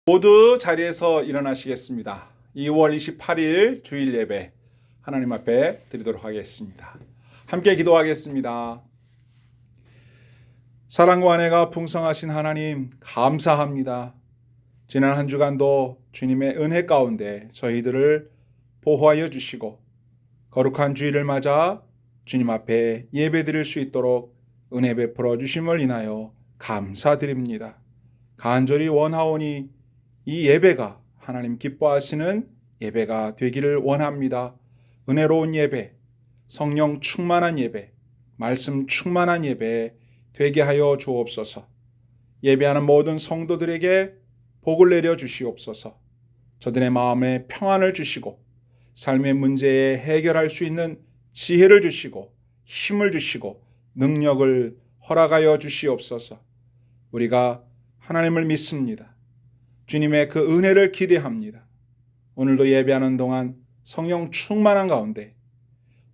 모두 자리에서 일어나시겠습니다. 2월 28일 주일 예배 하나님 앞에 드리도록 하겠습니다. 함께 기도하겠습니다. 사랑과 은혜가 풍성하신 하나님 감사합니다. 지난 한 주간도 주님의 은혜 가운데 저희들을 보호하여 주시고 거룩한 주일을 맞아 주님 앞에 예배 드릴 수 있도록 은혜 베풀어 주심을 인하여 감사드립니다. 간절히 원하오니 이 예배가 하나님 기뻐하시는 예배가 되기를 원합니다. 은혜로운 예배, 성령 충만한 예배, 말씀 충만한 예배 되게 하여 주옵소서. 예배하는 모든 성도들에게 복을 내려 주시옵소서. 저들의 마음에 평안을 주시고 삶의 문제에 해결할 수 있는 지혜를 주시고 힘을 주시고 능력을 허락하여 주시옵소서. 우리가 하나님을 믿습니다. 주님의 그 은혜를 기대합니다. 오늘도 예배하는 동안 성령 충만한 가운데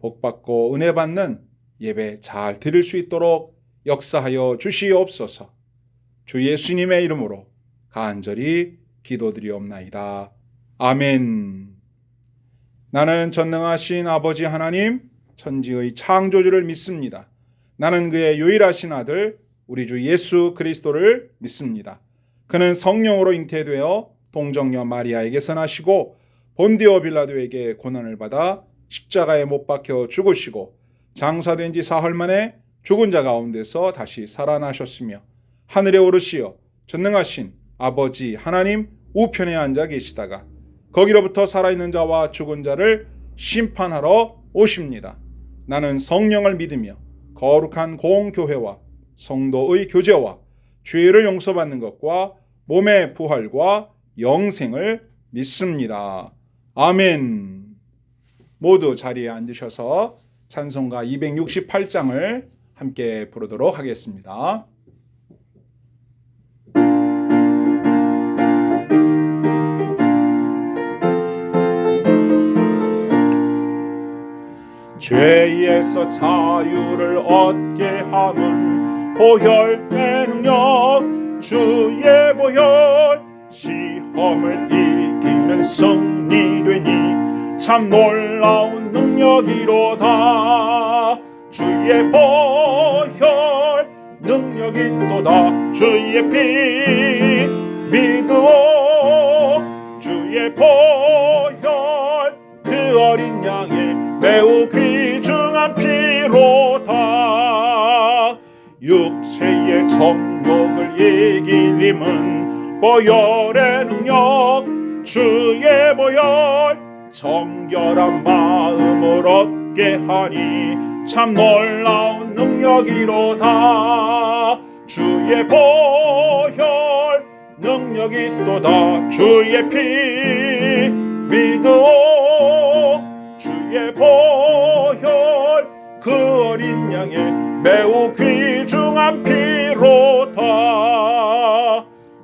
복받고 은혜 받는 예배 잘 드릴 수 있도록 역사하여 주시옵소서. 주 예수님의 이름으로 간절히 기도드리옵나이다. 아멘. 나는 전능하신 아버지 하나님 천지의 창조주를 믿습니다. 나는 그의 유일하신 아들 우리 주 예수 그리스도를 믿습니다. 그는 성령으로 잉태되어 동정녀 마리아에게서 나시고 본디오 빌라도에게 고난을 받아 십자가에 못 박혀 죽으시고 장사된 지 사흘 만에 죽은 자 가운데서 다시 살아나셨으며 하늘에 오르시어 전능하신 아버지 하나님 우편에 앉아 계시다가 거기로부터 살아있는 자와 죽은 자를 심판하러 오십니다. 나는 성령을 믿으며 거룩한 공교회와 성도의 교제와 죄를 용서받는 것과 몸의 부활과 영생을 믿습니다. 아멘. 모두 자리에 앉으셔서 찬송가 268장을 함께 부르도록 하겠습니다. 죄에서 자유를 얻게 하는 보혈의 능력 주의 보혈 시험을 이기는 승리되니 참 놀라운 능력이로다. 주의 보혈 능력이 또다. 주의 피 믿으오. 주의 보혈 그 어린 양의 매우 귀중한 피로다. 육체의 정욕을 이길 힘은 보혈의 능력 주의 보혈 정결한 마음을 얻게 하니 참 놀라운 능력이로다. 주의 보혈 능력이 또다. 주의 피 믿으오. 주의 보혈 그 어린 양의 매우 귀중한 피로다.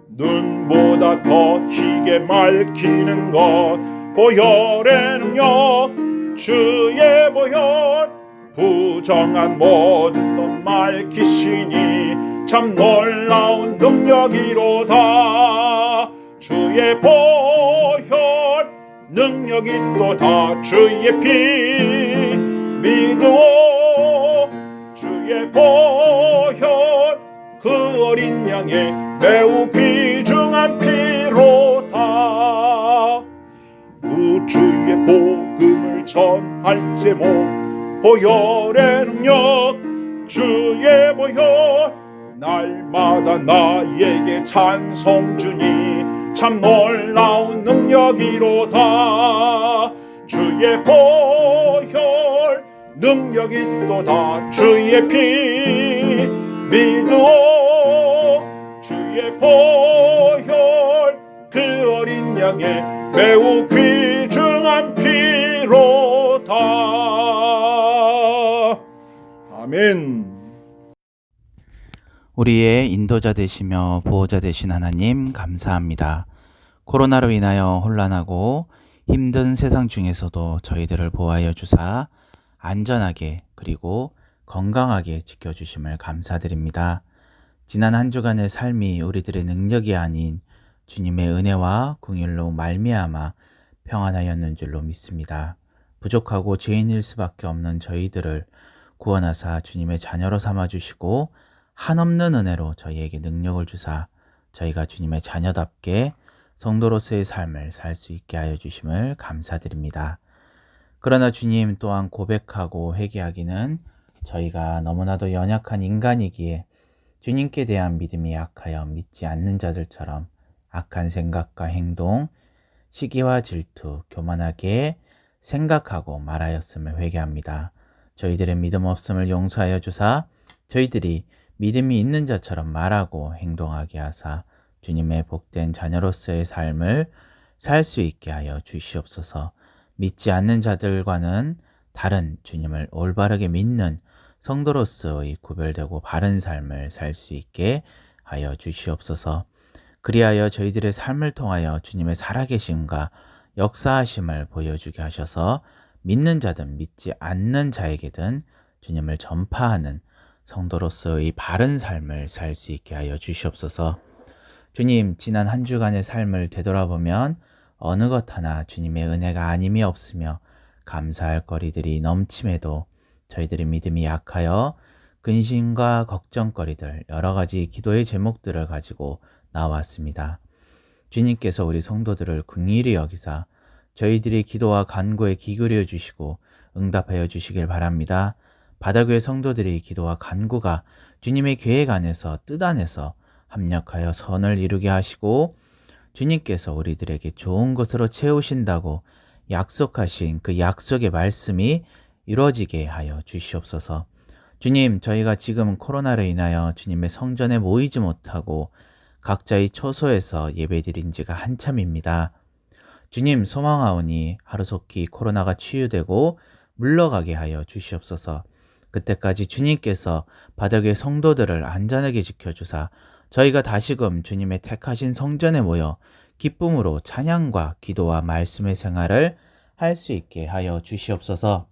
눈보다 더 희게 맑히는 것 보혈의 능력 주의 보혈 부정한 모든 것 맑히시니 참 놀라운 능력이로다. 주의 보혈 능력이 또다. 주의 피 믿으오. 주의 보혈 그 어린 양의 매우 귀중한 피로다. 우주의 복음을 전할 제목 보혈의 능력 주의 보혈 날마다 나에게 찬송 주니 참 놀라운 능력이로다. 주의 보혈 능력이 또다. 주의 피 믿으오. 주의 보혈 그 어린 양의 매우 귀중한 피로다. 아멘. 우리의 인도자 되시며 보호자 되신 하나님 감사합니다. 코로나로 인하여 혼란하고 힘든 세상 중에서도 저희들을 보호하여 주사 안전하게 그리고 건강하게 지켜주심을 감사드립니다. 지난 한 주간의 삶이 우리들의 능력이 아닌 주님의 은혜와 긍휼로 말미암아 평안하였는 줄로 믿습니다. 부족하고 죄인일 수밖에 없는 저희들을 구원하사 주님의 자녀로 삼아주시고 한없는 은혜로 저희에게 능력을 주사 저희가 주님의 자녀답게 성도로서의 삶을 살 수 있게 하여 주심을 감사드립니다. 그러나 주님 또한 고백하고 회개하기는 저희가 너무나도 연약한 인간이기에 주님께 대한 믿음이 약하여 믿지 않는 자들처럼 악한 생각과 행동, 시기와 질투, 교만하게 생각하고 말하였음을 회개합니다. 저희들의 믿음 없음을 용서하여 주사 저희들이 믿음이 있는 자처럼 말하고 행동하게 하사 주님의 복된 자녀로서의 삶을 살 수 있게 하여 주시옵소서. 믿지 않는 자들과는 다른 주님을 올바르게 믿는 성도로서의 구별되고 바른 삶을 살 수 있게 하여 주시옵소서. 그리하여 저희들의 삶을 통하여 주님의 살아계심과 역사하심을 보여주게 하셔서 믿는 자든 믿지 않는 자에게든 주님을 전파하는 성도로서의 바른 삶을 살 수 있게 하여 주시옵소서. 주님, 지난 한 주간의 삶을 되돌아보면 어느 것 하나 주님의 은혜가 아님이 없으며 감사할 거리들이 넘침에도 저희들의 믿음이 약하여 근심과 걱정거리들 여러 가지 기도의 제목들을 가지고 나왔습니다. 주님께서 우리 성도들을 긍휼히 여기사 저희들의 기도와 간구에 기울여 주시고 응답하여 주시길 바랍니다. 바다교회 성도들의 기도와 간구가 주님의 계획 안에서 뜻 안에서 합력하여 선을 이루게 하시고 주님께서 우리들에게 좋은 것으로 채우신다고 약속하신 그 약속의 말씀이 이루어지게 하여 주시옵소서. 주님, 저희가 지금 코로나로 인하여 주님의 성전에 모이지 못하고 각자의 처소에서 예배드린 지가 한참입니다. 주님, 소망하오니 하루속히 코로나가 치유되고 물러가게 하여 주시옵소서. 그때까지 주님께서 바닥의 성도들을 안전하게 지켜주사 저희가 다시금 주님의 택하신 성전에 모여 기쁨으로 찬양과 기도와 말씀의 생활을 할 수 있게 하여 주시옵소서.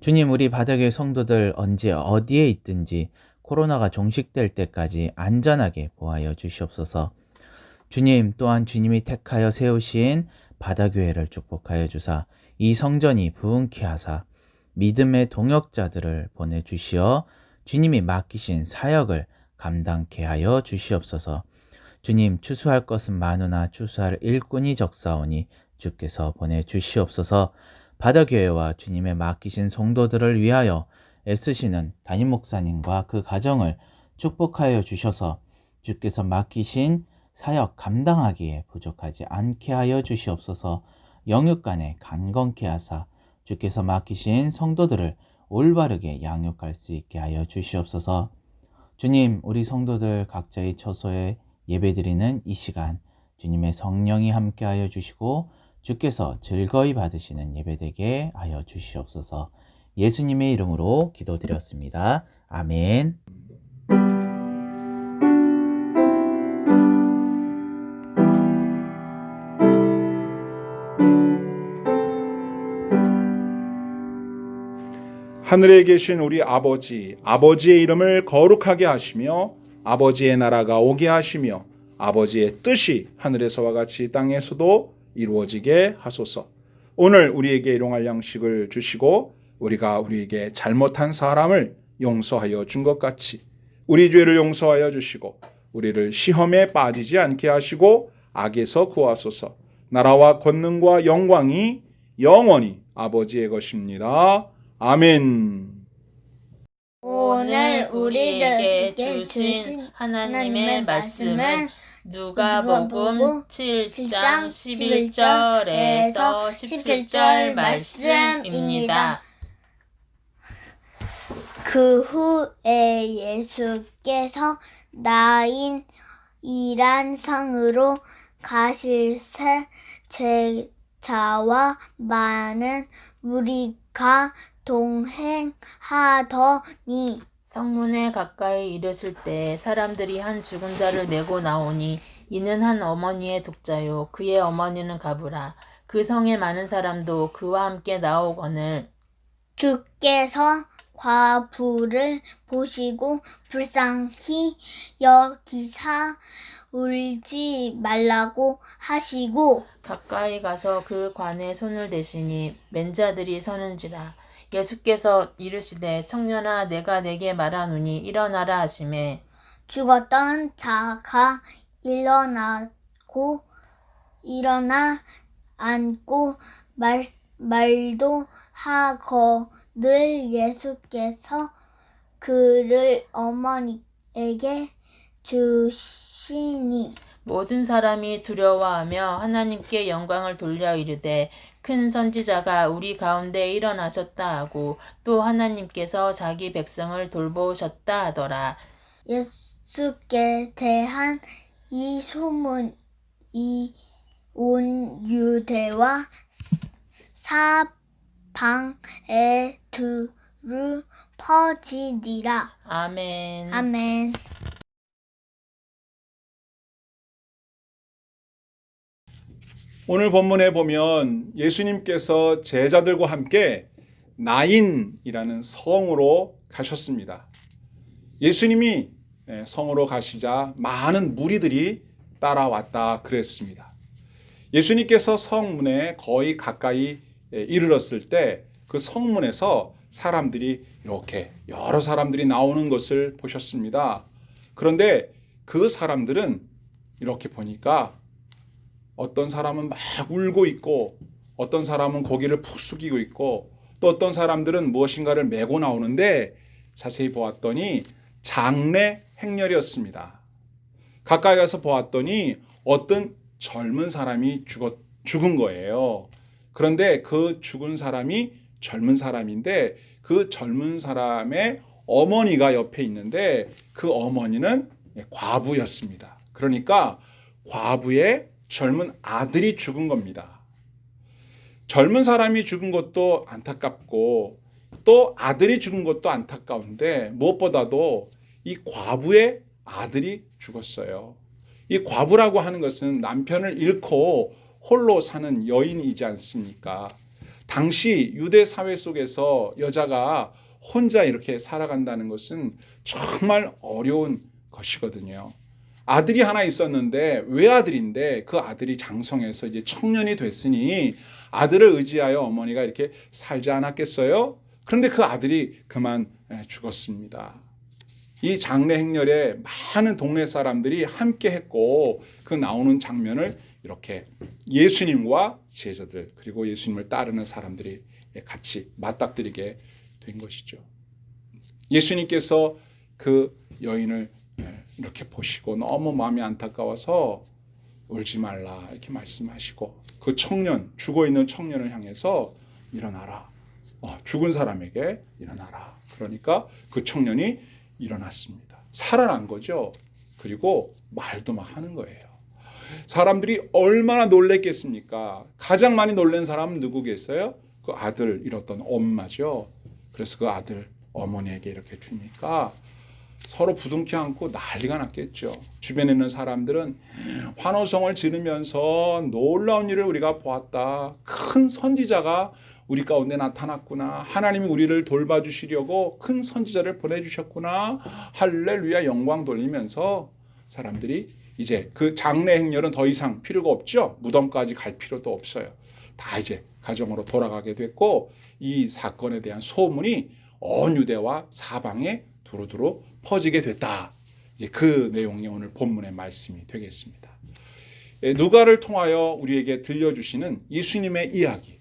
주님, 우리 바닥의 성도들 언제 어디에 있든지 코로나가 종식될 때까지 안전하게 보호하여 주시옵소서. 주님, 또한 주님이 택하여 세우신 바다교회를 축복하여 주사 이 성전이 부흥케 하사 믿음의 동역자들을 보내주시어 주님이 맡기신 사역을 감당케 하여 주시옵소서. 주님, 추수할 것은 많으나 추수할 일꾼이 적사오니 주께서 보내주시옵소서. 바다교회와 주님의 맡기신 성도들을 위하여 애쓰시는 담임 목사님과 그 가정을 축복하여 주셔서 주께서 맡기신 사역 감당하기에 부족하지 않게 하여 주시옵소서. 영육간에 강건케 하사 주께서 맡기신 성도들을 올바르게 양육할 수 있게 하여 주시옵소서. 주님, 우리 성도들 각자의 처소에 예배드리는 이 시간 주님의 성령이 함께하여 주시고 주께서 즐거이 받으시는 예배되게 하여 주시옵소서. 예수님의 이름으로 기도드렸습니다. 아멘. 하늘에 계신 우리 아버지, 아버지의 이름을 거룩하게 하시며 아버지의 나라가 오게 하시며 아버지의 뜻이 하늘에서와 같이 땅에서도 이루어지게 하소서. 오늘 우리에게 일용할 양식을 주시고 우리가 우리에게 잘못한 사람을 용서하여 준 것 같이 우리 죄를 용서하여 주시고 우리를 시험에 빠지지 않게 하시고 악에서 구하소서. 나라와 권능과 영광이 영원히 아버지의 것입니다. 아멘. 오늘 우리에게 주신 하나님의 말씀은 누가복음 7장 11절에서 17절 말씀입니다. 그 후에 예수께서 나인이란 성으로 가실새 제자와 많은 무리가 동행하더니 성문에 가까이 이르실 때 사람들이 한 죽은 자를 메고 나오니 이는 한 어머니의 독자요 그의 어머니는 가부라. 그 성에 많은 사람도 그와 함께 나오거늘 주께서 과부를 보시고 불쌍히 여기사 울지 말라고 하시고 가까이 가서 그 관에 손을 대시니 맨자들이 서는지라. 예수께서 이르시되 청년아 내가 내게 말하노니 일어나라 하시매 죽었던 자가 일어나 앉고 말도 하거늘 예수께서 그를 어머니에게 주시니 모든 사람이 두려워하며 하나님께 영광을 돌려 이르되 큰 선지자가 우리 가운데 일어나셨다 하고 또 하나님께서 자기 백성을 돌보셨다 하더라. 예수께 대한 이 소문이 온 유대와 사방에 두루 퍼지니라. 아멘. 아멘. 오늘 본문에 보면 예수님께서 제자들과 함께 나인이라는 성으로 가셨습니다. 예수님이 성으로 가시자 많은 무리들이 따라왔다 그랬습니다. 예수님께서 성문에 거의 가까이 이르렀을 때 그 성문에서 사람들이 이렇게 여러 사람들이 나오는 것을 보셨습니다. 그런데 그 사람들은 이렇게 보니까 어떤 사람은 막 울고 있고 어떤 사람은 고개를 푹 숙이고 있고 또 어떤 사람들은 무엇인가를 메고 나오는데 자세히 보았더니 장례 행렬이었습니다. 가까이 가서 보았더니 어떤 젊은 사람이 죽은 거예요. 그런데 그 죽은 사람이 젊은 사람인데 그 젊은 사람의 어머니가 옆에 있는데 그 어머니는 과부였습니다. 그러니까 과부의 젊은 아들이 죽은 겁니다. 젊은 사람이 죽은 것도 안타깝고 또 아들이 죽은 것도 안타까운데 무엇보다도 이 과부의 아들이 죽었어요. 이 과부라고 하는 것은 남편을 잃고 홀로 사는 여인이지 않습니까? 당시 유대 사회 속에서 여자가 혼자 이렇게 살아간다는 것은 정말 어려운 것이거든요. 아들이 하나 있었는데 외아들인데 그 아들이 장성해서 이제 청년이 됐으니 아들을 의지하여 어머니가 이렇게 살지 않았겠어요? 그런데 그 아들이 그만 죽었습니다. 이 장례 행렬에 많은 동네 사람들이 함께 했고 그 나오는 장면을 이렇게 예수님과 제자들 그리고 예수님을 따르는 사람들이 같이 맞닥뜨리게 된 것이죠. 예수님께서 그 여인을 이렇게 보시고 너무 마음이 안타까워서 울지 말라 이렇게 말씀하시고 그 청년, 죽어있는 청년을 향해서 일어나라. 죽은 사람에게 일어나라. 그러니까 그 청년이 일어났습니다. 살아난 거죠. 그리고 말도 막 하는 거예요. 사람들이 얼마나 놀랬겠습니까? 가장 많이 놀란 사람은 누구겠어요? 그 아들 잃었던 엄마죠. 그래서 그 아들 어머니에게 이렇게 주니까 서로 부둥켜 안고 난리가 났겠죠. 주변에 있는 사람들은 환호성을 지르면서 놀라운 일을 우리가 보았다. 큰 선지자가 우리 가운데 나타났구나. 하나님이 우리를 돌봐주시려고 큰 선지자를 보내주셨구나. 할렐루야 영광 돌리면서 사람들이 이제 그 장례 행렬은 더 이상 필요가 없죠. 무덤까지 갈 필요도 없어요. 다 이제 가정으로 돌아가게 됐고 이 사건에 대한 소문이 온 유대와 사방에 두루두루 퍼지게 됐다. 이제 그 내용이 오늘 본문의 말씀이 되겠습니다. 누가를 통하여 우리에게 들려주시는 예수님의 이야기.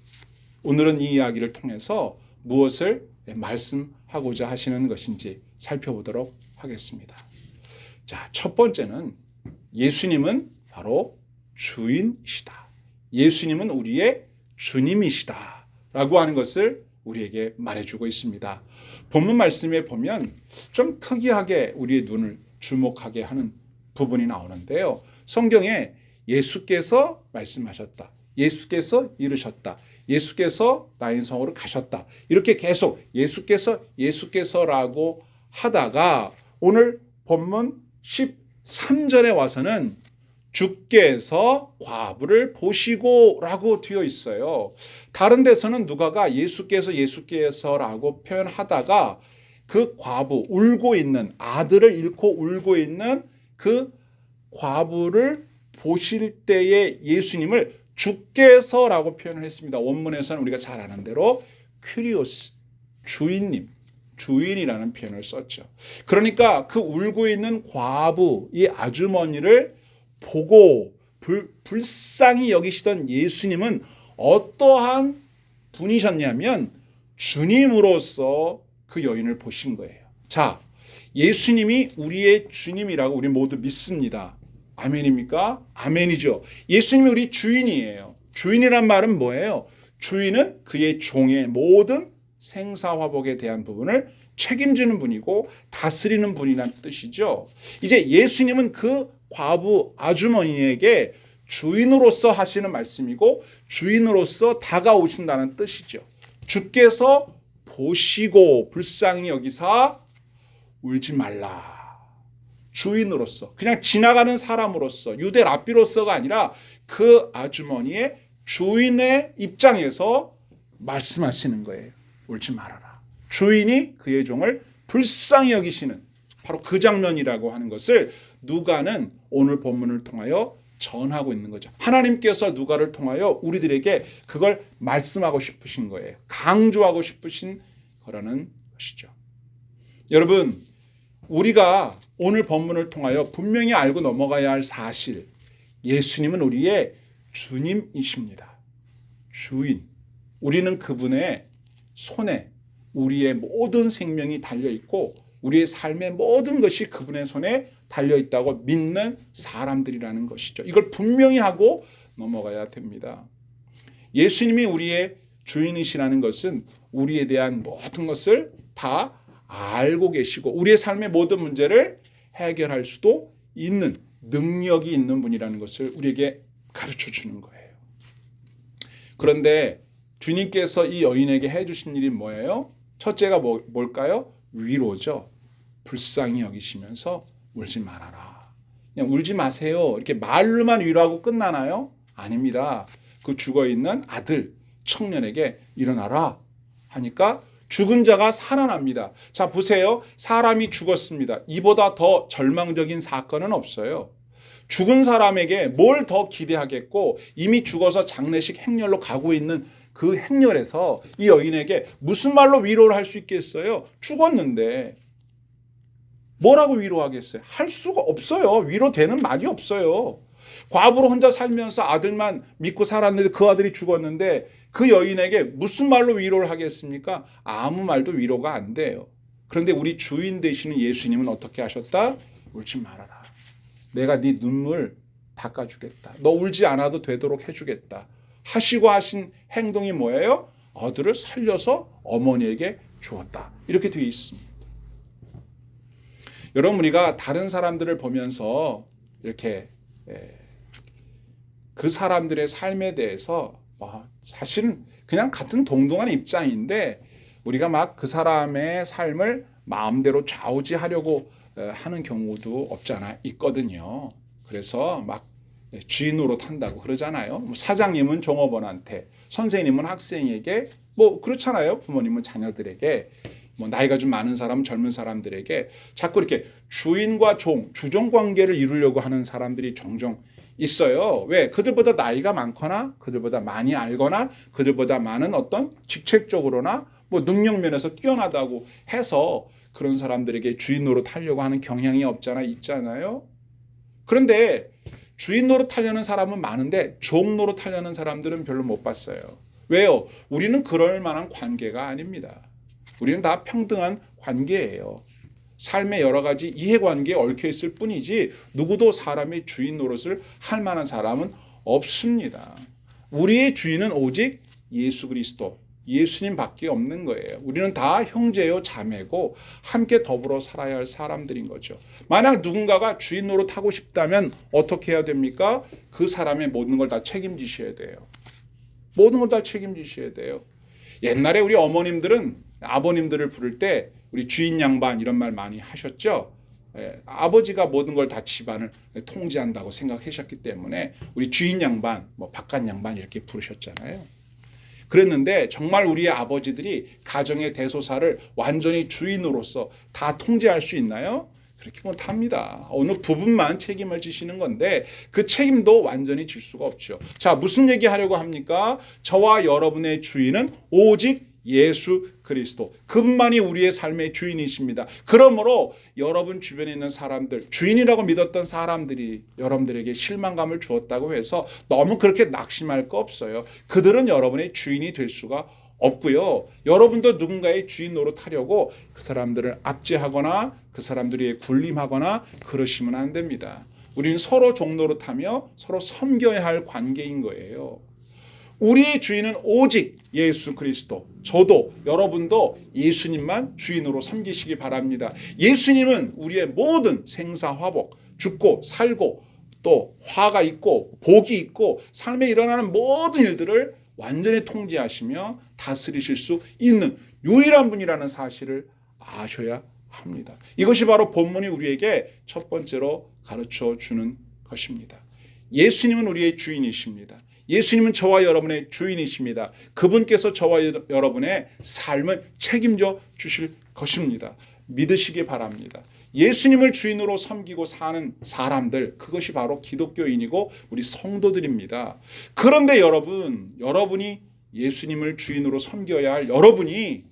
오늘은 이 이야기를 통해서 무엇을 말씀하고자 하시는 것인지 살펴보도록 하겠습니다. 자, 첫 번째는 예수님은 바로 주인이시다. 예수님은 우리의 주님이시다. 라고 하는 것을 우리에게 말해주고 있습니다. 본문 말씀에 보면 좀 특이하게 우리의 눈을 주목하게 하는 부분이 나오는데요. 성경에 예수께서 말씀하셨다. 예수께서 이르셨다. 예수께서 나인성으로 가셨다. 이렇게 계속 예수께서라고 하다가 오늘 본문 13절에 와서는 주께서 과부를 보시고 라고 되어 있어요. 다른 데서는 누가가 예수께서라고 표현하다가 그 과부, 울고 있는 아들을 잃고 울고 있는 그 과부를 보실 때에 예수님을 주께서라고 표현을 했습니다. 원문에서는 우리가 잘 아는 대로 큐리오스, 주인님, 주인이라는 표현을 썼죠. 그러니까 그 울고 있는 과부, 이 아주머니를 보고 불쌍히 여기시던 예수님은 어떠한 분이셨냐면 주님으로서 그 여인을 보신 거예요. 자, 예수님이 우리의 주님이라고 우리 모두 믿습니다. 아멘입니까? 아멘이죠. 예수님이 우리 주인이에요. 주인이란 말은 뭐예요? 주인은 그의 종의 모든 생사화복에 대한 부분을 책임지는 분이고 다스리는 분이란 뜻이죠. 이제 예수님은 그 과부 아주머니에게 주인으로서 하시는 말씀이고 주인으로서 다가오신다는 뜻이죠. 주께서 보시고 불쌍히 여기사 울지 말라. 주인으로서, 그냥 지나가는 사람으로서, 유대 랍비로서가 아니라 그 아주머니의 주인의 입장에서 말씀하시는 거예요. 울지 말아라. 주인이 그의 종을 불쌍히 여기시는 바로 그 장면이라고 하는 것을 누가는 오늘 본문을 통하여 전하고 있는 거죠. 하나님께서 누가를 통하여 우리들에게 그걸 말씀하고 싶으신 거예요. 강조하고 싶으신 거라는 것이죠. 여러분, 우리가 오늘 본문을 통하여 분명히 알고 넘어가야 할 사실, 예수님은 우리의 주님이십니다. 주인. 우리는 그분의 손에 우리의 모든 생명이 달려있고 우리의 삶의 모든 것이 그분의 손에 달려있다고 믿는 사람들이라는 것이죠. 이걸 분명히 하고 넘어가야 됩니다. 예수님이 우리의 주인이시라는 것은 우리에 대한 모든 것을 다 알고 계시고 우리의 삶의 모든 문제를 해결할 수도 있는 능력이 있는 분이라는 것을 우리에게 가르쳐 주는 거예요. 그런데 주님께서 이 여인에게 해주신 일이 뭐예요? 첫째가 뭘까요? 위로죠. 불쌍히 여기시면서 울지 말아라. 그냥 울지 마세요. 이렇게 말로만 위로하고 끝나나요? 아닙니다. 그 죽어있는 아들, 청년에게 일어나라 하니까 죽은 자가 살아납니다. 자, 보세요. 사람이 죽었습니다. 이보다 더 절망적인 사건은 없어요. 죽은 사람에게 뭘 더 기대하겠고 이미 죽어서 장례식 행렬로 가고 있는 그 행렬에서 이 여인에게 무슨 말로 위로를 할 수 있겠어요? 죽었는데 뭐라고 위로하겠어요? 할 수가 없어요. 위로되는 말이 없어요. 과부로 혼자 살면서 아들만 믿고 살았는데 그 아들이 죽었는데 그 여인에게 무슨 말로 위로를 하겠습니까? 아무 말도 위로가 안 돼요. 그런데 우리 주인 되시는 예수님은 어떻게 하셨다? 울지 말아라. 내가 네 눈물 닦아주겠다. 너 울지 않아도 되도록 해주겠다. 하시고 하신 행동이 뭐예요? 아들을 살려서 어머니에게 주었다. 이렇게 되어 있습니다. 여러분, 우리가 다른 사람들을 보면서 이렇게 그 사람들의 삶에 대해서 사실은 그냥 같은 동등한 입장인데 우리가 막 그 사람의 삶을 마음대로 좌우지하려고 하는 경우도 없지 않아 있거든요. 그래서 막 주인으로 탄다고 그러잖아요. 사장님은 종업원한테, 선생님은 학생에게, 그렇잖아요. 부모님은 자녀들에게, 나이가 좀 많은 사람은 젊은 사람들에게 자꾸 이렇게 주인과 종, 주종 관계를 이루려고 하는 사람들이 종종 있어요. 왜? 그들보다 나이가 많거나 그들보다 많이 알거나 그들보다 많은 어떤 직책적으로나 능력 면에서 뛰어나다고 해서 그런 사람들에게 주인 노릇하려고 하는 경향이 없잖아 있잖아요. 그런데 주인 노릇하려는 사람은 많은데 종 노릇하려는 사람들은 별로 못 봤어요. 왜요? 우리는 그럴 만한 관계가 아닙니다. 우리는 다 평등한 관계예요. 삶의 여러 가지 이해관계에 얽혀 있을 뿐이지 누구도 사람의 주인 노릇을 할 만한 사람은 없습니다. 우리의 주인은 오직 예수 그리스도, 예수님밖에 없는 거예요. 우리는 다 형제요 자매고 함께 더불어 살아야 할 사람들인 거죠. 만약 누군가가 주인 노릇하고 싶다면 어떻게 해야 됩니까? 그 사람의 모든 걸 다 책임지셔야 돼요. 모든 걸 다 책임지셔야 돼요. 옛날에 우리 어머님들은 아버님들을 부를 때 우리 주인 양반 이런 말 많이 하셨죠. 아버지가 모든 걸 다 집안을 통제한다고 생각하셨기 때문에 우리 주인 양반, 바깥 양반 이렇게 부르셨잖아요. 그랬는데 정말 우리의 아버지들이 가정의 대소사를 완전히 주인으로서 다 통제할 수 있나요? 그렇게 못합니다. 어느 부분만 책임을 지시는 건데 그 책임도 완전히 질 수가 없죠. 자, 무슨 얘기하려고 합니까? 저와 여러분의 주인은 오직 예수 그리스도. 그분만이 우리의 삶의 주인이십니다. 그러므로 여러분 주변에 있는 사람들, 주인이라고 믿었던 사람들이 여러분들에게 실망감을 주었다고 해서 너무 그렇게 낙심할 거 없어요. 그들은 여러분의 주인이 될 수가 없고요. 여러분도 누군가의 주인 노릇하려고 그 사람들을 압제하거나 그 사람들이 군림하거나 그러시면 안 됩니다. 우리는 서로 종노릇하며 서로 섬겨야 할 관계인 거예요. 우리의 주인은 오직 예수 그리스도. 저도 여러분도 예수님만 주인으로 섬기시기 바랍니다. 예수님은 우리의 모든 생사화복, 죽고 살고 또 화가 있고 복이 있고 삶에 일어나는 모든 일들을 완전히 통제하시며 다스리실 수 있는 유일한 분이라는 사실을 아셔야 합니다. 이것이 바로 본문이 우리에게 첫 번째로 가르쳐 주는 것입니다. 예수님은 우리의 주인이십니다. 예수님은 저와 여러분의 주인이십니다. 그분께서 저와 여러분의 삶을 책임져 주실 것입니다. 믿으시기 바랍니다. 예수님을 주인으로 섬기고 사는 사람들, 그것이 바로 기독교인이고 우리 성도들입니다. 그런데 여러분이 예수님을 주인으로 섬겨야 할 여러분이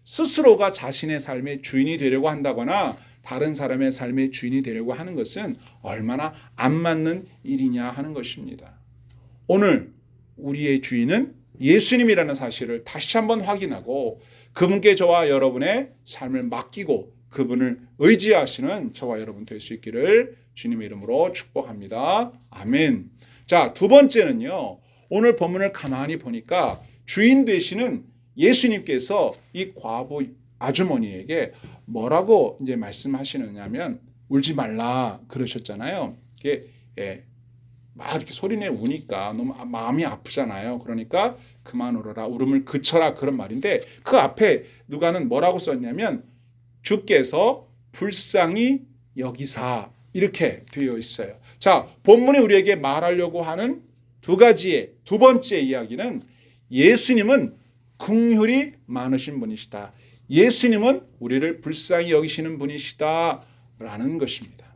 스스로가 자신의 삶의 주인이 되려고 한다거나 다른 사람의 삶의 주인이 되려고 하는 것은 얼마나 안 맞는 일이냐 하는 것입니다. 오늘 우리의 주인은 예수님이라는 사실을 다시 한번 확인하고 그분께 저와 여러분의 삶을 맡기고 그분을 의지하시는 저와 여러분 될 수 있기를 주님의 이름으로 축복합니다. 아멘. 자, 두 번째는요. 오늘 본문을 가만히 보니까 주인 되시는 예수님께서 이 과부 아주머니에게 뭐라고 이제 말씀하시느냐면 울지 말라 그러셨잖아요. 이게 막 이렇게 소리내 우니까 너무 마음이 아프잖아요. 그러니까 그만 울어라, 울음을 그쳐라 그런 말인데 그 앞에 누가는 뭐라고 썼냐면 주께서 불쌍히 여기사 이렇게 되어 있어요. 자, 본문이 우리에게 말하려고 하는 두 번째 이야기는 예수님은 긍휼이 많으신 분이시다. 예수님은 우리를 불쌍히 여기시는 분이시다 라는 것입니다.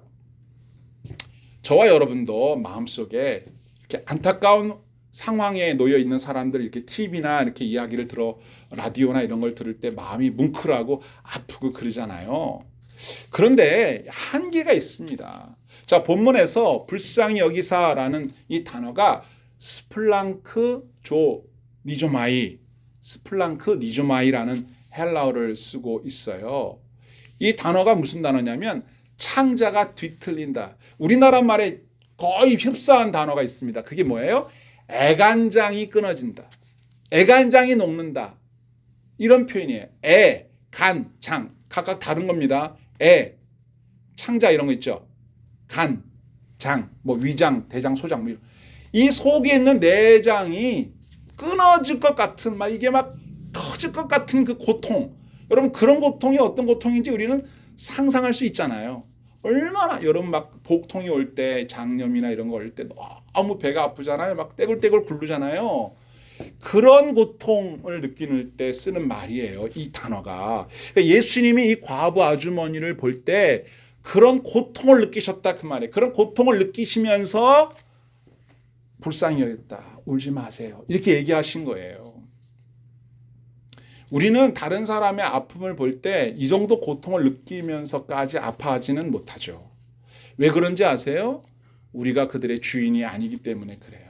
저와 여러분도 마음속에 이렇게 안타까운 상황에 놓여 있는 사람들 이렇게 TV나 이렇게 이야기를 들어 라디오나 이런 걸 들을 때 마음이 뭉클하고 아프고 그러잖아요. 그런데 한계가 있습니다. 자, 본문에서 불쌍히 여기사라는 이 단어가 스플랑크 니조마이라는 헬라어를 쓰고 있어요. 이 단어가 무슨 단어냐면 창자가 뒤틀린다. 우리나라 말에 거의 흡사한 단어가 있습니다. 그게 뭐예요? 애간장이 끊어진다. 애간장이 녹는다. 이런 표현이에요. 애, 간, 장 각각 다른 겁니다. 애, 창자 이런 거 있죠. 간, 장, 뭐 위장, 대장, 소장 뭐 이 속에 있는 내장이 끊어질 것 같은 이게 막 터질 것 같은 그 고통. 여러분 그런 고통이 어떤 고통인지 우리는 상상할 수 있잖아요. 얼마나 여러분 막 복통이 올 때 장염이나 이런 거 올 때 너무 배가 아프잖아요. 막 떼굴떼굴 굴르잖아요. 그런 고통을 느낄 때 쓰는 말이에요. 이 단어가. 그러니까 예수님이 이 과부 아주머니를 볼 때 그런 고통을 느끼셨다 그 말이에요. 그런 고통을 느끼시면서 불쌍히 여겼다. 울지 마세요. 이렇게 얘기하신 거예요. 우리는 다른 사람의 아픔을 볼 때 이 정도 고통을 느끼면서까지 아파하지는 못하죠. 왜 그런지 아세요? 우리가 그들의 주인이 아니기 때문에 그래요.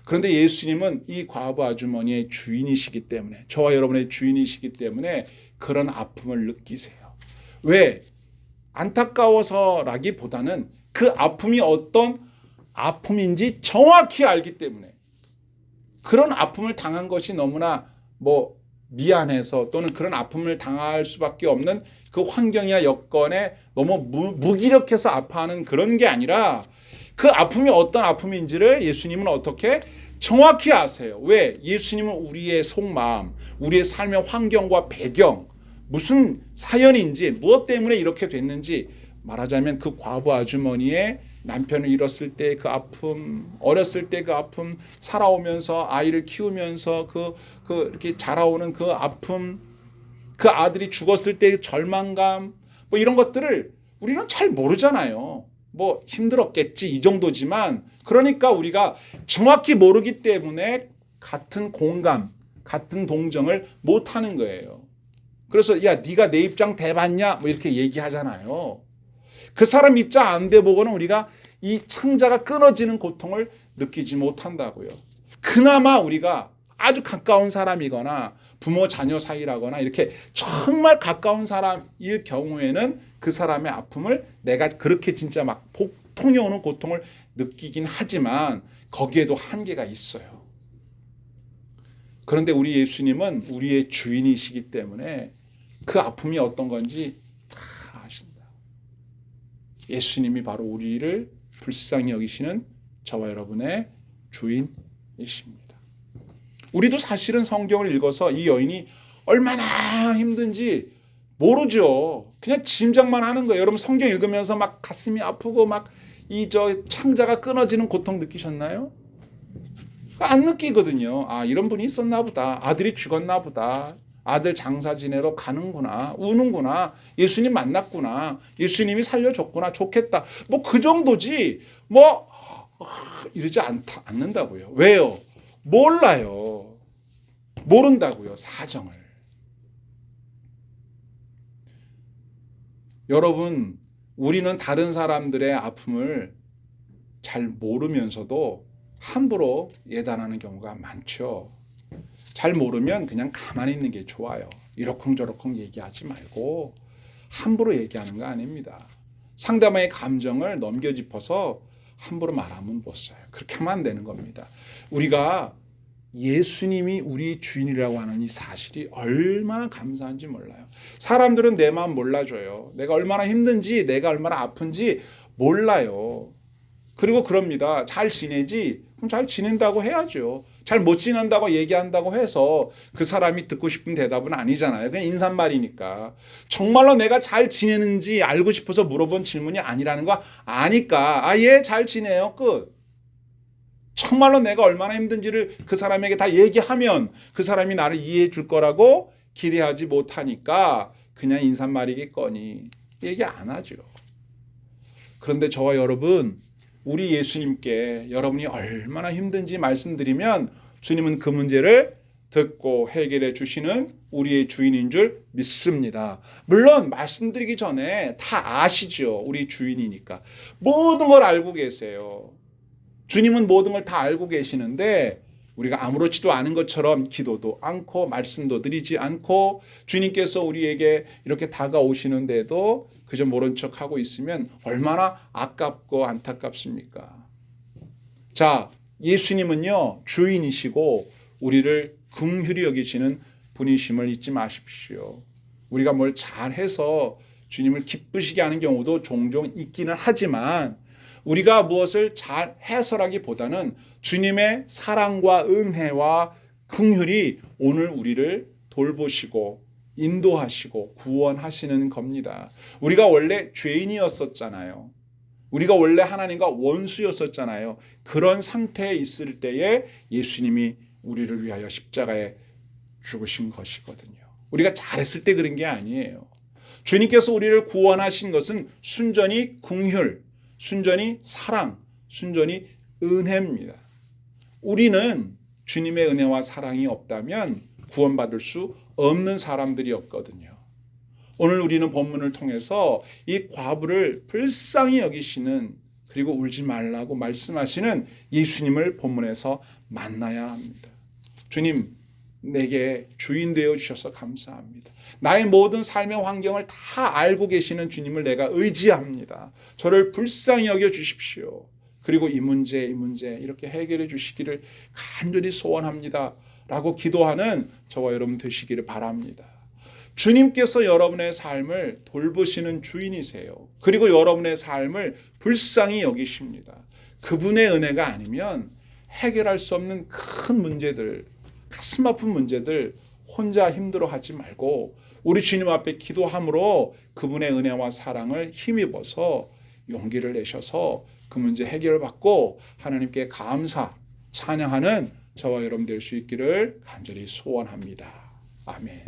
그런데 예수님은 이 과부 아주머니의 주인이시기 때문에 저와 여러분의 주인이시기 때문에 그런 아픔을 느끼세요. 왜? 안타까워서라기보다는 그 아픔이 어떤 아픔인지 정확히 알기 때문에 그런 아픔을 당한 것이 너무나 미안해서 또는 그런 아픔을 당할 수밖에 없는 그 환경이나 여건에 너무 무기력해서 아파하는 그런 게 아니라 그 아픔이 어떤 아픔인지를 예수님은 어떻게 정확히 아세요. 왜? 예수님은 우리의 속마음, 우리의 삶의 환경과 배경, 무슨 사연인지 무엇 때문에 이렇게 됐는지 말하자면 그 과부 아주머니의 남편을 잃었을 때 그 아픔, 어렸을 때 그 아픔, 살아오면서 아이를 키우면서 이렇게 자라오는 그 아픔, 그 아들이 죽었을 때의 절망감, 이런 것들을 우리는 잘 모르잖아요. 뭐 힘들었겠지 이 정도지만 그러니까 우리가 정확히 모르기 때문에 같은 공감, 같은 동정을 못하는 거예요. 그래서 야 네가 내 입장 대봤냐 뭐 이렇게 얘기하잖아요. 그 사람 입장 안 대보고는 우리가 이 창자가 끊어지는 고통을 느끼지 못한다고요. 그나마 우리가 아주 가까운 사람이거나 부모 자녀 사이라거나 이렇게 정말 가까운 사람일 경우에는 그 사람의 아픔을 내가 그렇게 진짜 막 복통이 오는 고통을 느끼긴 하지만 거기에도 한계가 있어요. 그런데 우리 예수님은 우리의 주인이시기 때문에 그 아픔이 어떤 건지 다 아신다. 예수님이 바로 우리를 불쌍히 여기시는 저와 여러분의 주인이십니다. 우리도 사실은 성경을 읽어서 이 여인이 얼마나 힘든지 모르죠. 그냥 짐작만 하는 거예요. 여러분 성경 읽으면서 막 가슴이 아프고 막 이 창자가 끊어지는 고통 느끼셨나요? 안 느끼거든요. 아, 이런 분이 있었나 보다. 아들이 죽었나 보다. 아들 장사 지내러 가는구나. 우는구나. 예수님 만났구나. 예수님이 살려줬구나. 좋겠다. 뭐 그 정도지. 뭐 이러지 않는다고요. 왜요? 몰라요. 모른다고요. 사정을. 여러분, 우리는 다른 사람들의 아픔을 잘 모르면서도 함부로 예단하는 경우가 많죠. 잘 모르면 그냥 가만히 있는 게 좋아요. 이러쿵저러쿵 얘기하지 말고 함부로 얘기하는 거 아닙니다. 상대방의 감정을 넘겨짚어서 함부로 말하면 못 써요. 그렇게 하면 안 되는 겁니다. 우리가 예수님이 우리 주인이라고 하는 이 사실이 얼마나 감사한지 몰라요. 사람들은 내 마음 몰라줘요. 내가 얼마나 힘든지, 내가 얼마나 아픈지 몰라요. 그리고 그럽니다. 잘 지내지? 그럼 잘 지낸다고 해야죠. 잘 못 지낸다고 얘기한다고 해서 그 사람이 듣고 싶은 대답은 아니잖아요. 그냥 인사말이니까. 정말로 내가 잘 지내는지 알고 싶어서 물어본 질문이 아니라는 거 아니까 아, 예, 잘 지내요. 끝. 정말로 내가 얼마나 힘든지를 그 사람에게 다 얘기하면 그 사람이 나를 이해해 줄 거라고 기대하지 못하니까 그냥 인사말이겠거니 얘기 안 하죠. 그런데 저와 여러분, 우리 예수님께 여러분이 얼마나 힘든지 말씀드리면 주님은 그 문제를 듣고 해결해 주시는 우리의 주인인 줄 믿습니다. 물론 말씀드리기 전에 다 아시죠. 우리 주인이니까. 모든 걸 알고 계세요. 주님은 모든 걸 다 알고 계시는데 우리가 아무렇지도 않은 것처럼 기도도 않고 말씀도 드리지 않고 주님께서 우리에게 이렇게 다가오시는데도 그저 모른 척하고 있으면 얼마나 아깝고 안타깝습니까? 자, 예수님은요 주인이시고 우리를 긍휼히 여기시는 분이심을 잊지 마십시오. 우리가 뭘 잘해서 주님을 기쁘시게 하는 경우도 종종 있기는 하지만 우리가 무엇을 잘 해서라기보다는 주님의 사랑과 은혜와 긍휼이 오늘 우리를 돌보시고 인도하시고 구원하시는 겁니다. 우리가 원래 죄인이었었잖아요. 우리가 원래 하나님과 원수였었잖아요. 그런 상태에 있을 때에 예수님이 우리를 위하여 십자가에 죽으신 것이거든요. 우리가 잘했을 때 그런 게 아니에요. 주님께서 우리를 구원하신 것은 순전히 긍휼, 순전히 사랑, 순전히 은혜입니다. 우리는 주님의 은혜와 사랑이 없다면 구원받을 수 없는 사람들이었거든요. 오늘 우리는 본문을 통해서 이 과부를 불쌍히 여기시는 그리고 울지 말라고 말씀하시는 예수님을 본문에서 만나야 합니다. 주님, 내게 주인 되어 주셔서 감사합니다. 나의 모든 삶의 환경을 다 알고 계시는 주님을 내가 의지합니다. 저를 불쌍히 여겨 주십시오. 그리고 이 문제 이렇게 해결해 주시기를 간절히 소원합니다. 라고 기도하는 저와 여러분 되시기를 바랍니다. 주님께서 여러분의 삶을 돌보시는 주인이세요. 그리고 여러분의 삶을 불쌍히 여기십니다. 그분의 은혜가 아니면 해결할 수 없는 큰 문제들, 가슴 아픈 문제들 혼자 힘들어하지 말고 우리 주님 앞에 기도함으로 그분의 은혜와 사랑을 힘입어서 용기를 내셔서 그 문제 해결받고 하나님께 감사, 찬양하는 저와 여러분 될 수 있기를 간절히 소원합니다. 아멘.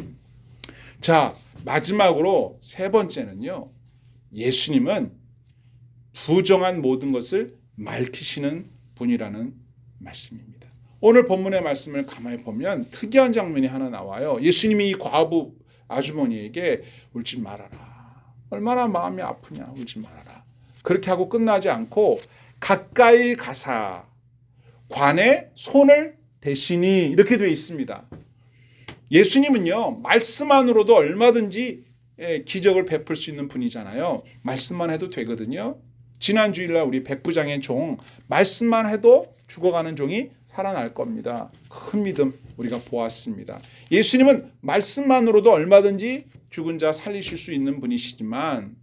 자, 마지막으로 세 번째는요. 예수님은 부정한 모든 것을 맑히시는 분이라는 말씀입니다. 오늘 본문의 말씀을 가만히 보면 특이한 장면이 하나 나와요. 예수님이 이 과부 아주머니에게 울지 말아라. 얼마나 마음이 아프냐. 울지 말아라. 그렇게 하고 끝나지 않고 가까이 가사 관에 손을 대시니 이렇게 되어 있습니다. 예수님은요. 말씀만으로도 얼마든지 기적을 베풀 수 있는 분이잖아요. 말씀만 해도 되거든요. 지난 주일날 우리 백부장의 종 말씀만 해도 죽어가는 종이 살아날 겁니다. 큰 믿음 우리가 보았습니다. 예수님은 말씀만으로도 얼마든지 죽은 자 살리실 수 있는 분이시지만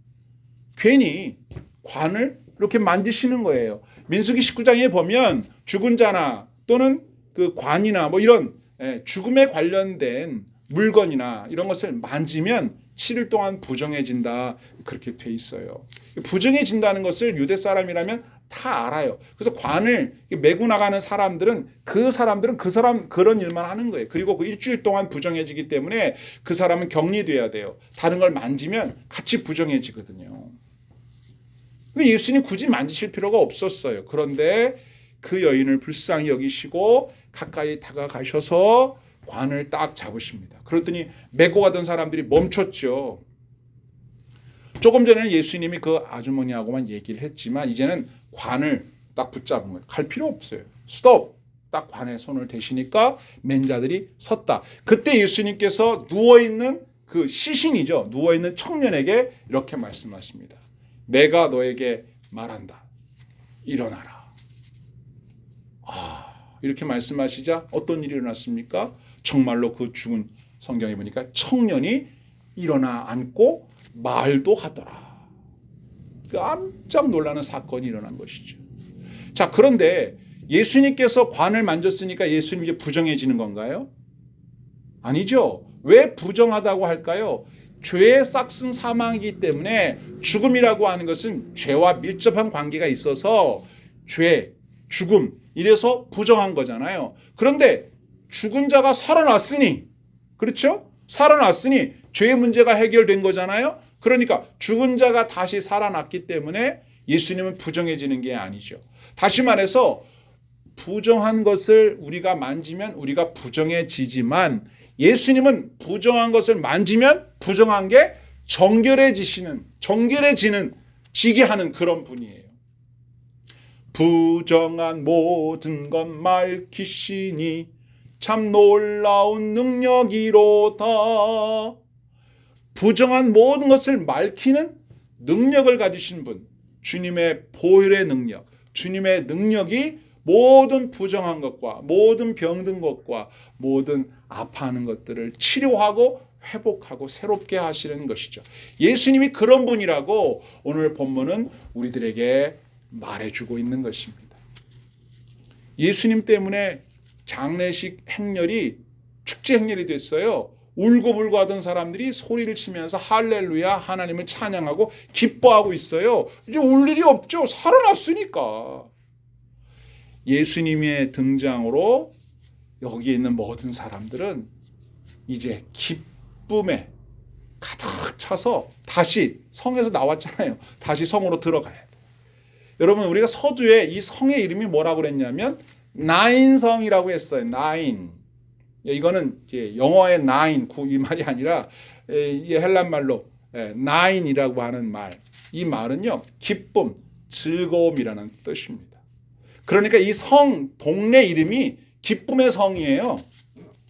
괜히 관을 이렇게 만지시는 거예요. 민수기 19장에 보면 죽은 자나 또는 그 관이나 뭐 이런 죽음에 관련된 물건이나 이런 것을 만지면 7일 동안 부정해진다 그렇게 돼 있어요. 부정해진다는 것을 유대 사람이라면 다 알아요. 그래서 관을 메고 나가는 사람들은 그런 일만 하는 거예요. 그리고 그 일주일 동안 부정해지기 때문에 그 사람은 격리돼야 돼요. 다른 걸 만지면 같이 부정해지거든요. 근데 예수님 굳이 만지실 필요가 없었어요. 그런데 그 여인을 불쌍히 여기시고 가까이 다가가셔서 관을 딱 잡으십니다. 그랬더니 메고 가던 사람들이 멈췄죠. 조금 전에는 예수님이 그 아주머니하고만 얘기를 했지만 이제는 관을 딱 붙잡은 거예요. 갈 필요 없어요. 스톱! 딱 관에 손을 대시니까 맨자들이 섰다. 그때 예수님께서 누워있는 그 시신이죠. 누워있는 청년에게 이렇게 말씀하십니다. 내가 너에게 말한다. 일어나라. 이렇게 말씀하시자 어떤 일이 일어났습니까? 정말로 그 죽은 성경에 보니까 청년이 일어나 앉고 말도 하더라. 깜짝 놀라는 사건이 일어난 것이죠. 자, 그런데 예수님께서 관을 만졌으니까 예수님 이제 부정해지는 건가요? 아니죠. 왜 부정하다고 할까요? 죄의 싹슨 사망이기 때문에 죽음이라고 하는 것은 죄와 밀접한 관계가 있어서 죄, 죽음 이래서 부정한 거잖아요. 그런데 죽은 자가 살아났으니 그렇죠? 살아났으니 죄의 문제가 해결된 거잖아요. 그러니까 죽은 자가 다시 살아났기 때문에 예수님은 부정해지는 게 아니죠. 다시 말해서 부정한 것을 우리가 만지면 우리가 부정해지지만 예수님은 부정한 것을 만지면 부정한 게 정결해지는 지게 하는 그런 분이에요. 부정한 모든 것 맑히시니 참 놀라운 능력이로다. 부정한 모든 것을 맑히는 능력을 가지신 분, 주님의 보혈의 능력, 주님의 능력이 모든 부정한 것과 모든 병든 것과 모든 아파하는 것들을 치료하고 회복하고 새롭게 하시는 것이죠. 예수님이 그런 분이라고 오늘 본문은 우리들에게 말해주고 있는 것입니다. 예수님 때문에 장례식 행렬이 축제 행렬이 됐어요. 울고불고 하던 사람들이 소리를 치면서 할렐루야 하나님을 찬양하고 기뻐하고 있어요. 이제 울 일이 없죠. 살아났으니까. 예수님의 등장으로 여기에 있는 모든 사람들은 이제 기쁨에 가득 차서 다시 성에서 나왔잖아요. 다시 성으로 들어가야 돼요. 여러분 우리가 서두에 이 성의 이름이 뭐라고 그랬냐면 나인성이라고 했어요. 나인. 이거는 영어의 나인 이 말이 아니라 이게 헬란 말로 나인이라고 하는 말. 이 말은요 기쁨, 즐거움이라는 뜻입니다. 그러니까 이 성 동네 이름이 기쁨의 성이에요.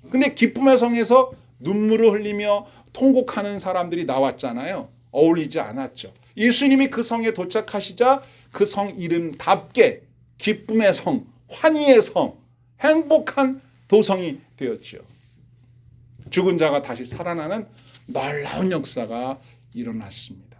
근데 기쁨의 성에서 눈물을 흘리며 통곡하는 사람들이 나왔잖아요. 어울리지 않았죠. 예수님이 그 성에 도착하시자 그 성 이름답게 기쁨의 성, 환희의 성, 행복한 도성이 되었죠. 죽은 자가 다시 살아나는 놀라운 역사가 일어났습니다.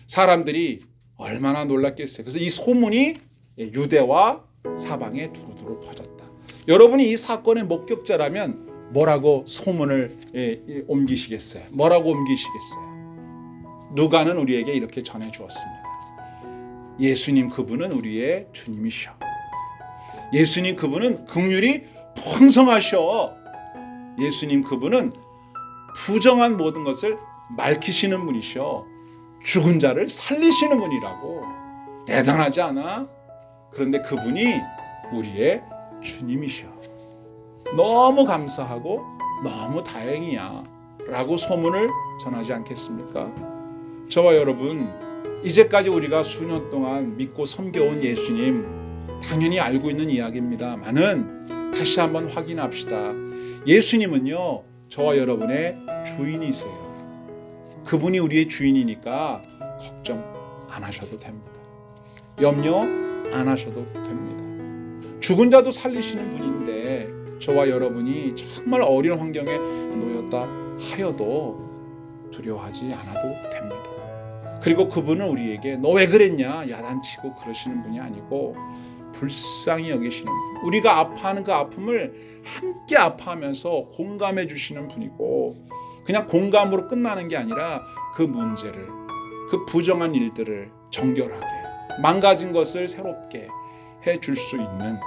사람들이 얼마나 놀랐겠어요. 그래서 이 소문이 유대와 사방에 두루두루 퍼졌다. 여러분이 이 사건의 목격자라면 뭐라고 소문을 옮기시겠어요? 뭐라고 옮기시겠어요? 누가는 우리에게 이렇게 전해주었습니다. 예수님 그분은 우리의 주님이셔. 예수님 그분은 긍휼이 풍성하셔. 예수님 그분은 부정한 모든 것을 맑히시는 분이셔. 죽은 자를 살리시는 분이라고. 대단하지 않아? 그런데 그분이 우리의 주님이셔. 너무 감사하고 너무 다행이야 라고 소문을 전하지 않겠습니까? 저와 여러분, 이제까지 우리가 수년 동안 믿고 섬겨온 예수님 당연히 알고 있는 이야기입니다만은 다시 한번 확인합시다. 예수님은요, 저와 여러분의 주인이세요. 그분이 우리의 주인이니까 걱정 안 하셔도 됩니다. 염려 안 하셔도 됩니다. 죽은 자도 살리시는 분인데 저와 여러분이 정말 어려운 환경에 놓였다 하여도 두려워하지 않아도 됩니다. 그리고 그분은 우리에게 너 왜 그랬냐 야단치고 그러시는 분이 아니고 불쌍히 여기시는 분, 우리가 아파하는 그 아픔을 함께 아파하면서 공감해 주시는 분이고, 그냥 공감으로 끝나는 게 아니라 그 문제를, 그 부정한 일들을 정결하게, 망가진 것을 새롭게 해줄 수 있는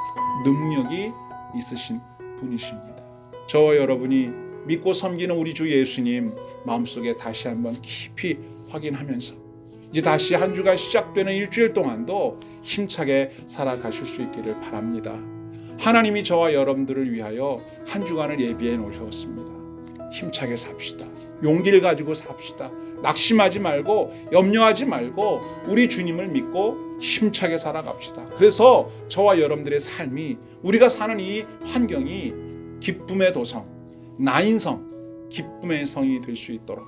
능력이 있으신 분이십니다. 저와 여러분이 믿고 섬기는 우리 주 예수님 마음속에 다시 한번 깊이 확인하면서 이제 다시 한 주가 시작되는 일주일 동안도 힘차게 살아가실 수 있기를 바랍니다. 하나님이 저와 여러분들을 위하여 한 주간을 예비해 놓으셨습니다. 힘차게 삽시다. 용기를 가지고 삽시다. 낙심하지 말고 염려하지 말고 우리 주님을 믿고 힘차게 살아갑시다. 그래서 저와 여러분들의 삶이, 우리가 사는 이 환경이 기쁨의 도성, 나인성, 기쁨의 성이 될 수 있도록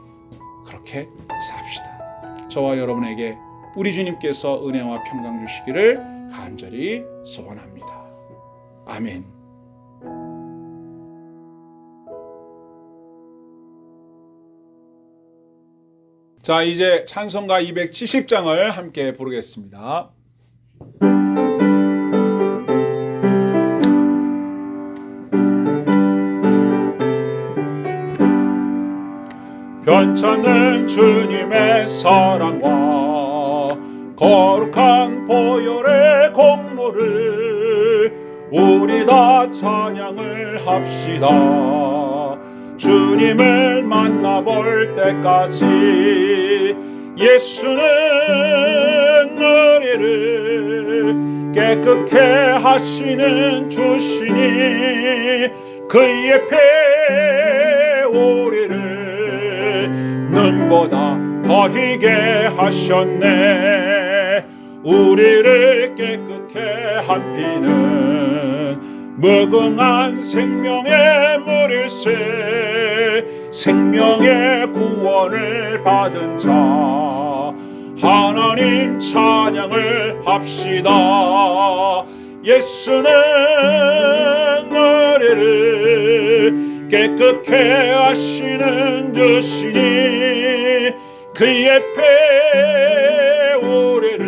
그렇게 삽시다. 저와 여러분에게 우리 주님께서 은혜와 평강 주시기를 간절히 소원합니다. 아멘. 자, 이제 찬송가 270장을 함께 부르겠습니다. 변찮는 주님의 사랑과 거룩한 보혈의 공로를 우리 다 찬양을 합시다. 주님을 만나볼 때까지 예수는 우리를 깨끗게 하시는 주시니 그의 피 우리를 눈보다 더 희게 하셨네. 우리를 깨끗게 한 피는 무궁한 생명의 물일세. 생명의 구원을 받은 자 하나님 찬양을 합시다. 예수는 우리를 깨끗게 하시는 주시니 그의 피 우리를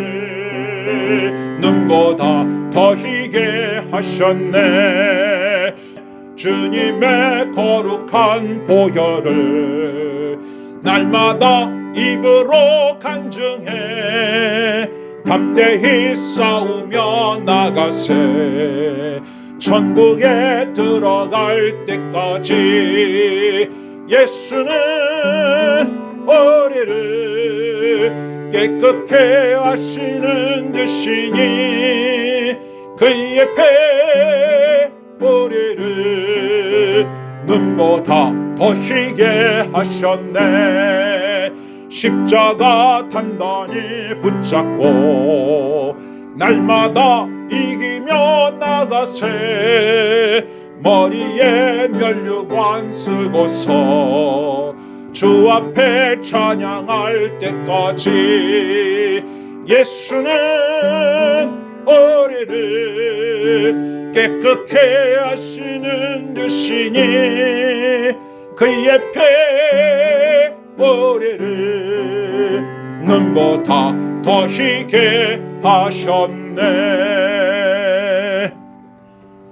눈보다 더 희게 하셨네. 주님의 거룩한 보혈을 날마다 입으로 간증해 담대히 싸우며 나가세. 천국에 들어갈 때까지 예수는 우리를 깨끗게 하시는 주시니 그의 피 우리를 눈보다 더 희게 하셨네. 십자가 단단히 붙잡고 날마다 이기며 나가세. 머리에 면류관 쓰고서 주 앞에 찬양할 때까지 예수는 우리를 깨끗게 하시는 주시니 그의 피 우리를 눈보다 더 희게 하셨네.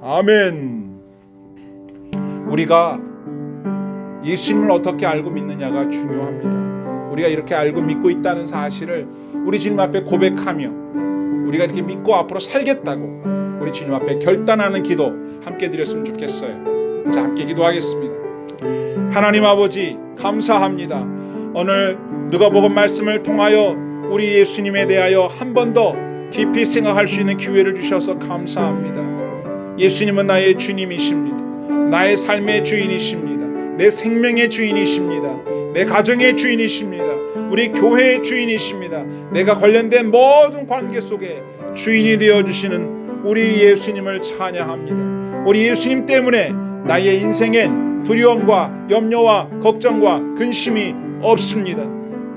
아멘. 우리가 예수님을 어떻게 알고 믿느냐가 중요합니다. 우리가 이렇게 알고 믿고 있다는 사실을 우리 주님 앞에 고백하며 우리가 이렇게 믿고 앞으로 살겠다고 우리 주님 앞에 결단하는 기도 함께 드렸으면 좋겠어요. 자, 함께 기도하겠습니다. 하나님 아버지 감사합니다. 오늘 누가복음 말씀을 통하여 우리 예수님에 대하여 한 번 더 깊이 생각할 수 있는 기회를 주셔서 감사합니다. 예수님은 나의 주님이십니다. 나의 삶의 주인이십니다. 내 생명의 주인이십니다. 내 가정의 주인이십니다. 우리 교회의 주인이십니다. 내가 관련된 모든 관계 속에 주인이 되어주시는 우리 예수님을 찬양합니다. 우리 예수님 때문에 나의 인생엔 두려움과 염려와 걱정과 근심이 없습니다.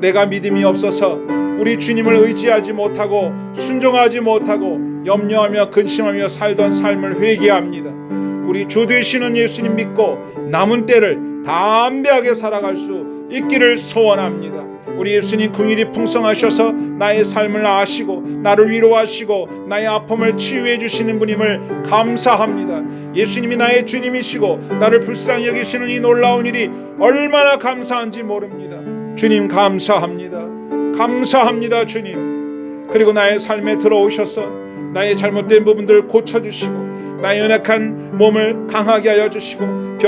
내가 믿음이 없어서 우리 주님을 의지하지 못하고 순종하지 못하고 염려하며 근심하며 살던 삶을 회개합니다. 우리 주 되시는 예수님 믿고 남은 때를 담대하게 살아갈 수 있기를 소원합니다. 우리 예수님 긍휼이 풍성하셔서 나의 삶을 아시고 나를 위로하시고 나의 아픔을 치유해 주시는 분임을 감사합니다. 예수님이 나의 주님이시고 나를 불쌍히 여기시는 이 놀라운 일이 얼마나 감사한지 모릅니다. 주님 감사합니다. 감사합니다 주님. 그리고 나의 삶에 들어오셔서 나의 잘못된 부분들을 고쳐주시고 나의 연약한 몸을 강하게 하여 주시고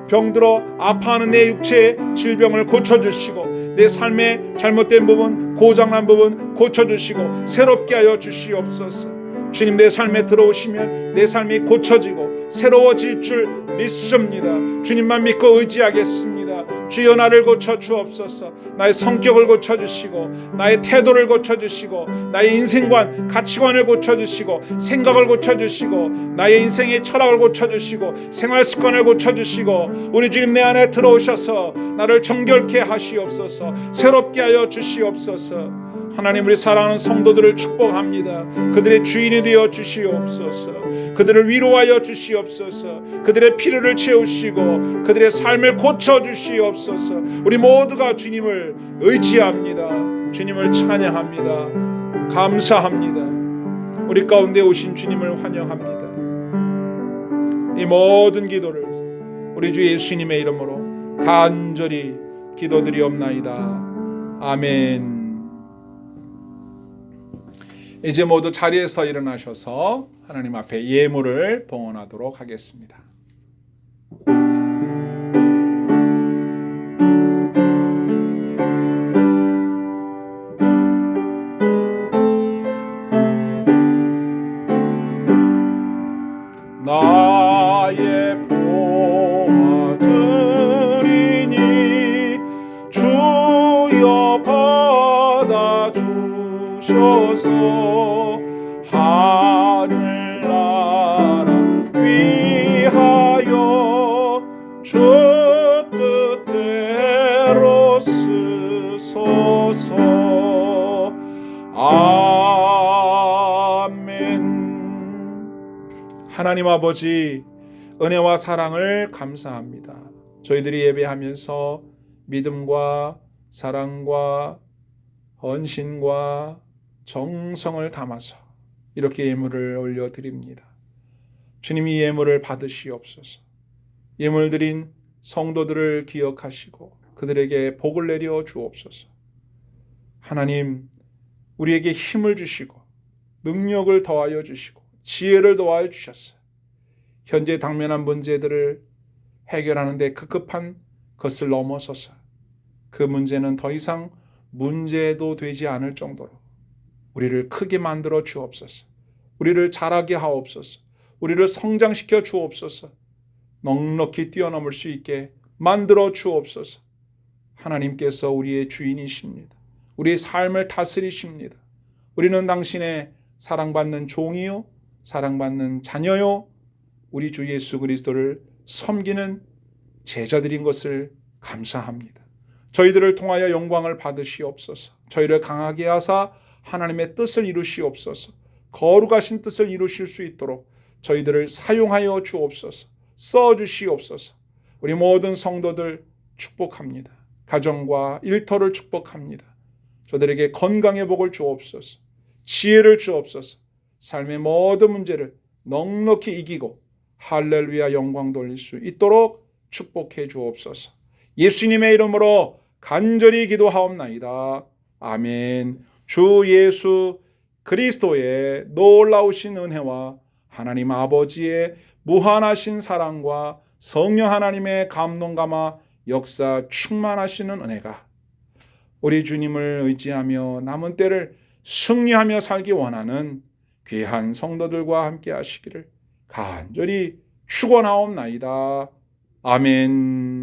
병들어 아파하는 내 육체의 질병을 고쳐주시고 내 삶의 잘못된 부분 고장난 부분 고쳐주시고 새롭게 하여 주시옵소서. 주님 내 삶에 들어오시면 내 삶이 고쳐지고 새로워질 줄 믿습니다. 주님만 믿고 의지하겠습니다. 주여 나를 고쳐 주옵소서. 나의 성격을 고쳐주시고 나의 태도를 고쳐주시고 나의 인생관 가치관을 고쳐주시고 생각을 고쳐주시고 나의 인생의 철학을 고쳐주시고 생활습관을 고쳐주시고 우리 주님 내 안에 들어오셔서 나를 정결케 하시옵소서. 새롭게 하여 주시옵소서. 하나님 우리 사랑하는 성도들을 축복합니다. 그들의 주인이 되어 주시옵소서. 그들을 위로하여 주시옵소서. 그들의 필요를 채우시고 그들의 삶을 고쳐 주시옵소서. 우리 모두가 주님을 의지합니다. 주님을 찬양합니다. 감사합니다. 우리 가운데 오신 주님을 환영합니다. 이 모든 기도를 우리 주 예수님의 이름으로 간절히 기도드리옵나이다. 아멘. 이제 모두 자리에서 일어나셔서 하나님 앞에 예물을 봉헌하도록 하겠습니다. 나의 보아 드리니 주여 받아 주셔서 하늘나라 위하여 주 뜻대로 쓰소서. 아멘. 하나님 아버지 은혜와 사랑을 감사합니다. 저희들이 예배하면서 믿음과 사랑과 헌신과 정성을 담아서 이렇게 예물을 올려드립니다. 주님이 예물을 받으시옵소서. 예물 드린 성도들을 기억하시고 그들에게 복을 내려 주옵소서. 하나님 우리에게 힘을 주시고 능력을 더하여 주시고 지혜를 더하여 주셨어요. 현재 당면한 문제들을 해결하는 데 급급한 것을 넘어서서 그 문제는 더 이상 문제도 되지 않을 정도로 우리를 크게 만들어 주옵소서. 우리를 자라게 하옵소서. 우리를 성장시켜 주옵소서. 넉넉히 뛰어넘을 수 있게 만들어 주옵소서. 하나님께서 우리의 주인이십니다. 우리의 삶을 다스리십니다. 우리는 당신의 사랑받는 종이요 사랑받는 자녀요 우리 주 예수 그리스도를 섬기는 제자들인 것을 감사합니다. 저희들을 통하여 영광을 받으시옵소서. 저희를 강하게 하사 하나님의 뜻을 이루시옵소서. 거룩하신 뜻을 이루실 수 있도록 저희들을 사용하여 주옵소서. 써주시옵소서. 우리 모든 성도들 축복합니다. 가정과 일터를 축복합니다. 저들에게 건강의 복을 주옵소서. 지혜를 주옵소서. 삶의 모든 문제를 넉넉히 이기고 할렐루야 영광 돌릴 수 있도록 축복해 주옵소서. 예수님의 이름으로 간절히 기도하옵나이다. 아멘. 주 예수 그리스도의 놀라우신 은혜와 하나님 아버지의 무한하신 사랑과 성령 하나님의 감동 감화 역사 충만하시는 은혜가 우리 주님을 의지하며 남은 때를 승리하며 살기 원하는 귀한 성도들과 함께 하시기를 간절히 축원하옵나이다. 아멘.